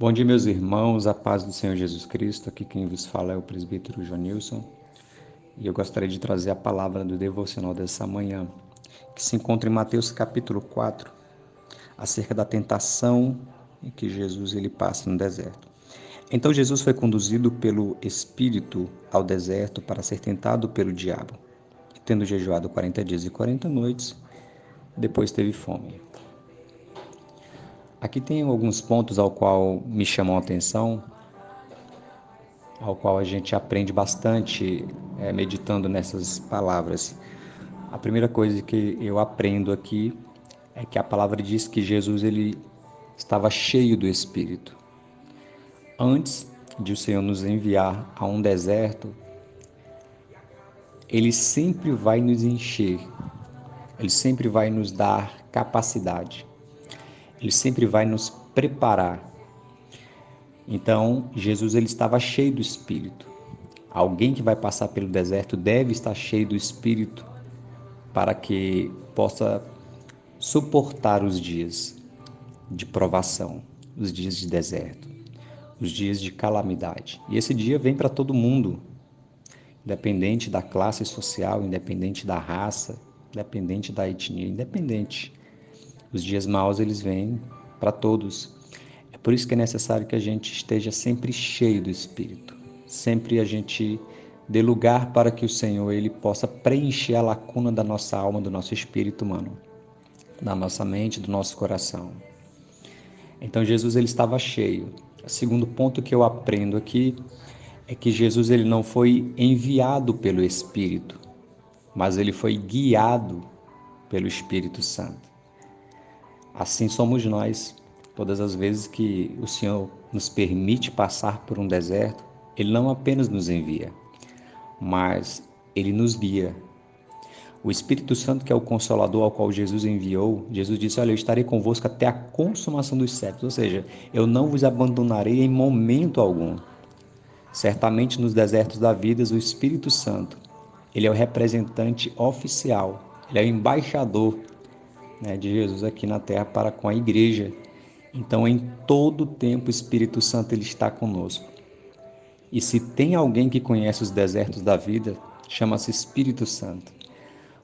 Bom dia, meus irmãos, a paz do Senhor Jesus Cristo. Aqui quem vos fala é o presbítero Joanilson e eu gostaria de trazer a palavra do devocional dessa manhã, que se encontra em Mateus capítulo 4, acerca da tentação em que Jesus ele passa no deserto. Então Jesus foi conduzido pelo Espírito ao deserto para ser tentado pelo diabo. E tendo jejuado 40 dias e 40 noites, depois teve fome. Aqui tem alguns pontos ao qual me chamam a atenção, ao qual a gente aprende bastante meditando nessas palavras. A primeira coisa que eu aprendo aqui é que a palavra diz que Jesus ele estava cheio do Espírito. Antes de o Senhor nos enviar a um deserto, Ele sempre vai nos encher, Ele sempre vai nos dar capacidade, Ele sempre vai nos preparar. Então, Jesus ele estava cheio do Espírito. Alguém que vai passar pelo deserto deve estar cheio do Espírito para que possa suportar os dias de provação, os dias de deserto, os dias de calamidade. E esse dia vem para todo mundo, independente da classe social, independente da raça, independente da etnia, independente. Os dias maus eles vêm para todos. É por isso que é necessário que a gente esteja sempre cheio do Espírito. Sempre a gente dê lugar para que o Senhor ele possa preencher a lacuna da nossa alma, do nosso espírito humano, da nossa mente, do nosso coração. Então Jesus ele estava cheio. O segundo ponto que eu aprendo aqui é que Jesus ele não foi enviado pelo Espírito, mas ele foi guiado pelo Espírito Santo. Assim somos nós. Todas as vezes que o Senhor nos permite passar por um deserto, Ele não apenas nos envia, mas Ele nos guia. O Espírito Santo, que é o Consolador ao qual Jesus enviou, Jesus disse, olha, eu estarei convosco até a consumação dos séculos, ou seja, eu não vos abandonarei em momento algum. Certamente nos desertos da vida, o Espírito Santo, ele é o representante oficial, ele é o embaixador, de Jesus aqui na terra para com a igreja. Então, em todo tempo, o Espírito Santo ele está conosco. E se tem alguém que conhece os desertos da vida, chama-se Espírito Santo.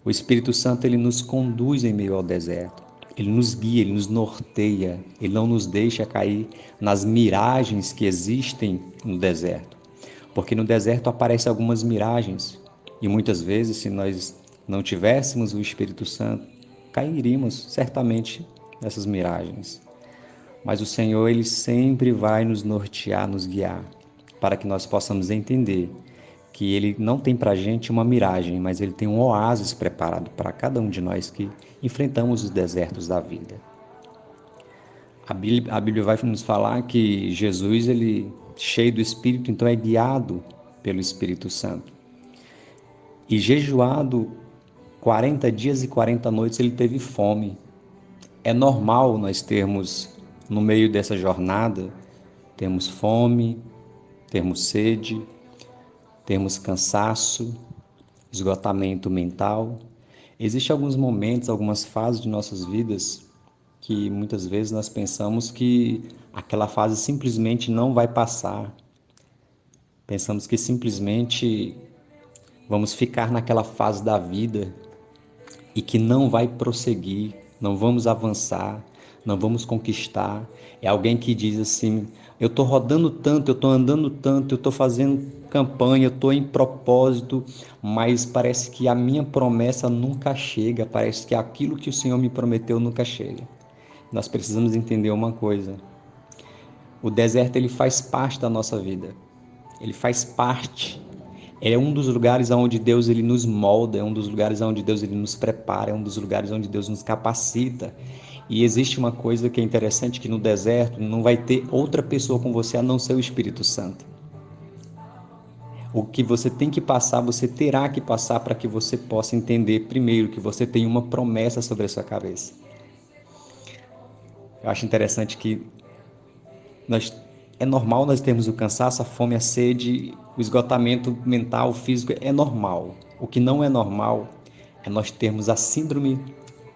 O Espírito Santo ele nos conduz em meio ao deserto. Ele nos guia, ele nos norteia, ele não nos deixa cair nas miragens que existem no deserto. Porque no deserto aparecem algumas miragens e muitas vezes, se nós não tivéssemos o Espírito Santo, cairíamos certamente nessas miragens. Mas o Senhor, Ele sempre vai nos nortear, nos guiar, para que nós possamos entender que Ele não tem para a gente uma miragem, mas Ele tem um oásis preparado para cada um de nós que enfrentamos os desertos da vida. A Bíblia vai nos falar que Jesus, Ele cheio do Espírito, então é guiado pelo Espírito Santo. E jejuado 40 dias e 40 noites, Ele teve fome. É normal nós termos, no meio dessa jornada, termos fome, termos sede, termos cansaço, esgotamento mental. Existem alguns momentos, algumas fases de nossas vidas que muitas vezes nós pensamos que aquela fase simplesmente não vai passar. Pensamos que simplesmente vamos ficar naquela fase da vida e que não vai prosseguir, não vamos avançar, não vamos conquistar. É alguém que diz assim, eu estou rodando tanto, eu estou andando tanto, eu estou fazendo campanha, eu estou em propósito, mas parece que a minha promessa nunca chega, parece que aquilo que o Senhor me prometeu nunca chega. Nós precisamos entender uma coisa, o deserto ele faz parte da nossa vida, ele faz parte. É um dos lugares onde Deus ele nos molda, é um dos lugares onde Deus ele nos prepara, é um dos lugares onde Deus nos capacita. E existe uma coisa que é interessante, que no deserto não vai ter outra pessoa com você a não ser o Espírito Santo. O que você tem que passar, você terá que passar para que você possa entender primeiro que você tem uma promessa sobre a sua cabeça. Eu acho interessante que é normal nós termos o cansaço, a fome, a sede, o esgotamento mental, físico, é normal. O que não é normal é nós termos a síndrome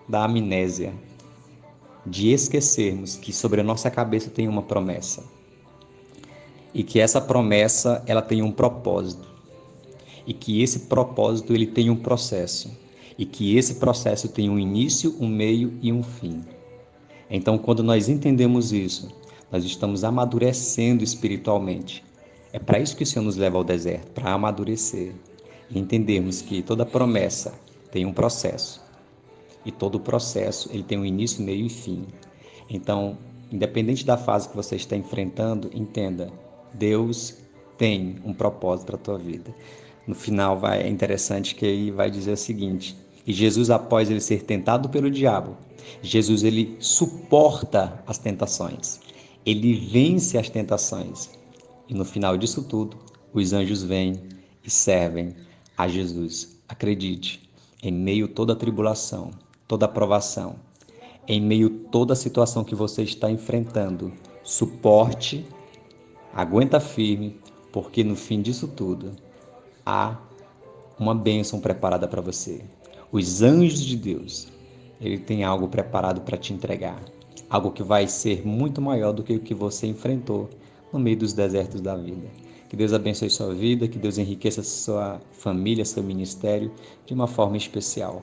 da amnésia, de esquecermos que sobre a nossa cabeça tem uma promessa. e que essa promessa ela tem um propósito e que esse propósito ele tem um processo e que esse processo tem um início, um meio e um fim. Então, quando nós entendemos isso, nós estamos amadurecendo espiritualmente. É para isso que o Senhor nos leva ao deserto, para amadurecer e entendermos que toda promessa tem um processo e todo processo ele tem um início, meio e fim. Então, independente da fase que você está enfrentando, entenda, Deus tem um propósito para a tua vida. No final é interessante que aí vai dizer o seguinte: e Jesus, após ele ser tentado pelo diabo, Jesus ele suporta as tentações, ele vence as tentações. E no final disso tudo, os anjos vêm e servem a Jesus. Acredite, em meio a toda a tribulação, toda a provação, em meio a toda a situação que você está enfrentando, suporte, aguenta firme, porque no fim disso tudo há uma bênção preparada para você. Os anjos de Deus, ele tem algo preparado para te entregar, algo que vai ser muito maior do que o que você enfrentou no meio dos desertos da vida. Que Deus abençoe sua vida, que Deus enriqueça sua família, seu ministério de uma forma especial.